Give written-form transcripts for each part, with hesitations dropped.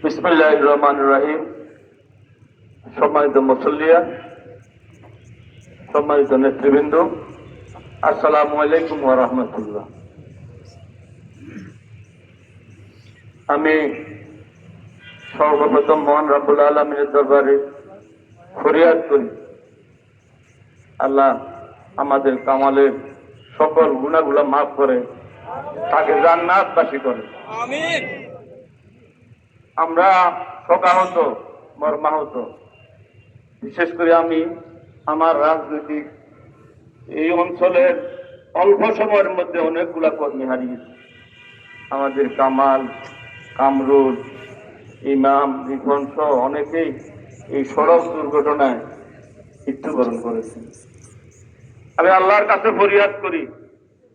বিসমিল্লাহির রহমানির রহিম। সম্মানিত মুসল্লিয়া, সম্মানিত নেতৃবৃন্দ, আসসালামু আলাইকুম ওয়া রাহমাতুল্লাহ। আমি সর্বপ্রথম মহান রব্বুল আলামিনের দরবারে ফরিয়াদ করি, আল্লাহ আমাদের কামালের সকল গুনাহগুলো মাফ করে তাকে জান্নাতবাসী করে। আমিন। আমরা শোকাহত, মর্মাহত। বিশেষ করে আমি আমার রাজনৈতিক এই অঞ্চলের অল্প সময়ের মধ্যে অনেকগুলা কর্মী হারিয়েছি। আমাদের কামাল, কামরুল, ইমাম, রিফন সহ অনেকেই এই সড়ক দুর্ঘটনায় মৃত্যুবরণ করেছে। আমি আল্লাহর কাছে ফরিয়াদ করি,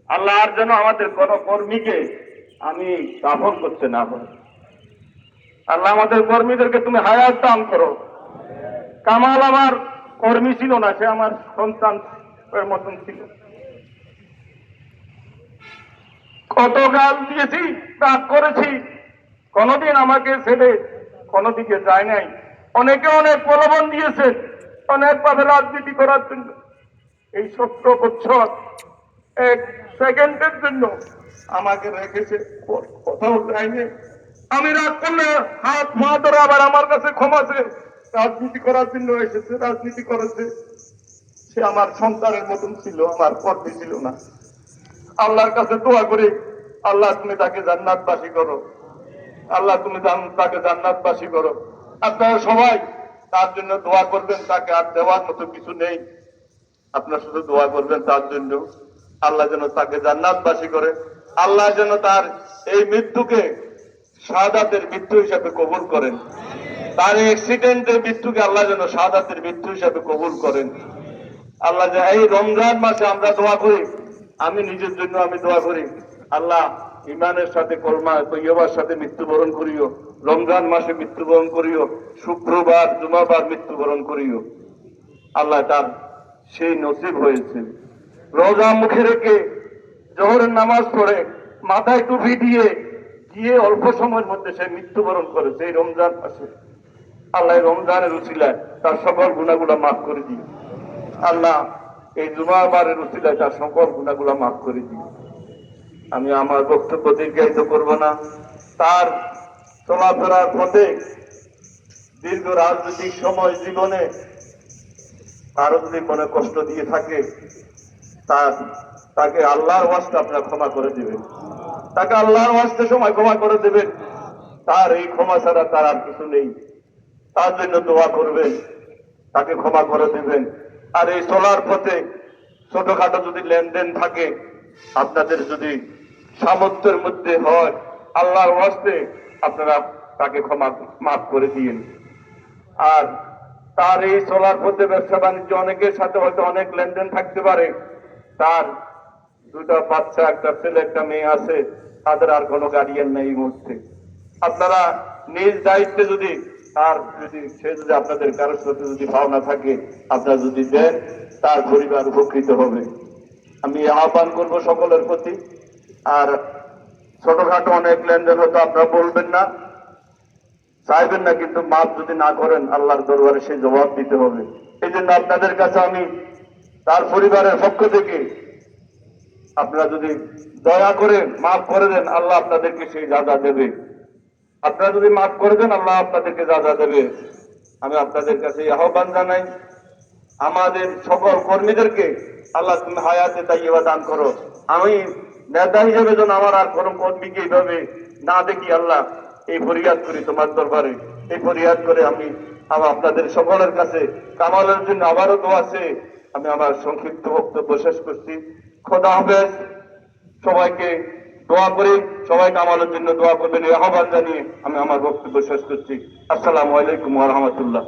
আল্লাহ আর যেন আমাদের কোন কর্মীকে আমি দাফন করতে না পারি। আল্লাহ আমাদের কর্মীদেরকে তুমি হায়াত দান করো। কামাল আমার কর্মী ছিল না, সে আমার সন্তানের মতন ছিল। কত গাল দিয়েছি, রাগ করেছি, কোনদিন আমাকে ছেড়ে কোনো দিকে যায় নাই। অনেকে অনেক প্রলোভন দিয়েছে, অনেকভাবে রাজনীতি করার জন্য। এই 17 বছর 1 সেকেন্ডের জন্য আমাকে রেখেছে, কোথাও যায়নি। আমি রাগ করলে হাত পা ধরে আবার আমার কাছে ক্ষমা চেয়ে রাজনীতি করার জন্য এসেছে, রাজনীতি করেছে। সে আমার সন্তানের মতন ছিল, আমার কর্মী ছিল না। আল্লাহর কাছে দোয়া করি, আল্লাহ তুমি তাকে জান্নাতবাসী করো। আল্লাহ তুমি তাকে জান্নাতবাসী করো। আপনারা সবাই তার জন্য দোয়া করবেন। তাকে আর দেওয়ার মতো কিছু নেই, আপনারা শুধু দোয়া করবেন তার জন্য। আল্লাহ যেন তাকে জান্নাতবাসী করে। আল্লাহ যেন তার এই মৃত্যুকে শাহাদাতের মৃত্যু হিসাবে কবুল করেন। তার অ্যাক্সিডেন্টের মৃত্যুকে আল্লাহ যেন শাহাদাতের মৃত্যু হিসাবে কবুল করেন। আল্লাহ যে এই রমজান মাসে আমরা দোয়া করি, আমি নিজের জন্য আমি দোয়া করি, আল্লাহ ইমানের সাথে কলমা তৈয়বার সাথে মৃত্যুবরণ করিও। রমজান মাসে মৃত্যুবরণ করিও, শুক্রবার জুমাবার মৃত্যুবরণ করিও। আল্লাহ তার সেই নসিব হয়েছে। রোজা মুখে রেখে জোহরের নামাজ পড়ে মাথায় টুপি দিয়ে গিয়ে অল্প সময়ের মধ্যে সে মৃত্যুবরণ করেছে এই রমজান মাসে। আল্লাহ রমজানের উসিলায় তার সকল গুনাহগুলো মাফ করে দিই। আল্লাহ এই জুমাবারের উসিলায় তার সকল গুনাহগুলো মাফ করে দিই। আমি আমার বক্তব্য দীর্ঘায়িত করব না। তার চলাফেরার পথে দীর্ঘ রাজনৈতিক সময় জীবনে তারও যদি মনে কষ্ট দিয়ে থাকে, তাকে আল্লাহর ওয়াস্তে আপনারা ক্ষমা করে দেবেন। তাকে আল্লাহর ওয়াস্তে সময় ক্ষমা করে দেবেন। তার এই ক্ষমা ছাড়া তার আর কিছু নেই। তার জন্য দোয়া করবেন, তাকে ক্ষমা করে দেবেন। আর এই চলার পথে ছোটখাটো যদি লেনদেন থাকে, আপনাদের যদি সামর্থ্যের মধ্যে হয়, আল্লাহর ওয়াস্তে আপনারা তাকে ক্ষমা মাফ করে দিন। আর তার এই চলার পথে ব্যবসা বাণিজ্য অনেকের সাথে হয়তো অনেক লেনদেন থাকতে পারে। তার 2টা বাচ্চা, একটা ছেলে একটা মেয়ে আছে, তাদের আর কোনো গার্ডিয়ান নেই এই মুহূর্তে। আপনারা নিজ দায়িত্বে যদি সে যদি আপনাদের কারোর সাথে যদি ভাবনা থাকে, আপনারা যদি দেন, তার পরিবার উপকৃত হবে। আমি আহ্বান করব সকলের প্রতি। আর ছোটখাটো অনেক লেনদেন হয়তো আপনারা বলবেন না, চাইবেন না, কিন্তু মাফ যদি না করেন আল্লাহর দরবারে সেই জবাব দিতে হবে। এই জন্য আপনাদের কাছে আমি তার পরিবারের পক্ষ থেকে আপনারা যদি দয়া করে মাফ করে দেন, আল্লাহ আপনাদেরকে সেই যাজা দেবে। আপনারা যদি মাফ করে দেন, আল্লাহ আপনাদেরকে যাজা দেবে। আমি আপনাদের কাছে আহ্বান জানাই, আমাদের সকল কর্মীদেরকে আল্লাহ তুমি হায়াতে তাইয়্যিবা দান করো। আমি নেতা হিসেবে যেন আমার আর কোনো কর্মীকে এইভাবে না দেখি, আল্লাহ এই ফরিয়াদ করি তোমার দরবারে। এই ফরিয়াদ করে আমি আপনাদের সকলের কাছে কামালের জন্য আবারও দোয়া চেয়ে আমি আমার সংক্ষিপ্ত বক্তব্য শেষ করছি। খোদা হাফেজ। সবাইকে দোয়া করি, সবাই কামালের জন্য দোয়া করবেন এই আহ্বান জানিয়ে আমি আমার বক্তব্য শেষ করছি। আসসালামু আলাইকুম ওয়া রাহমাতুল্লাহ।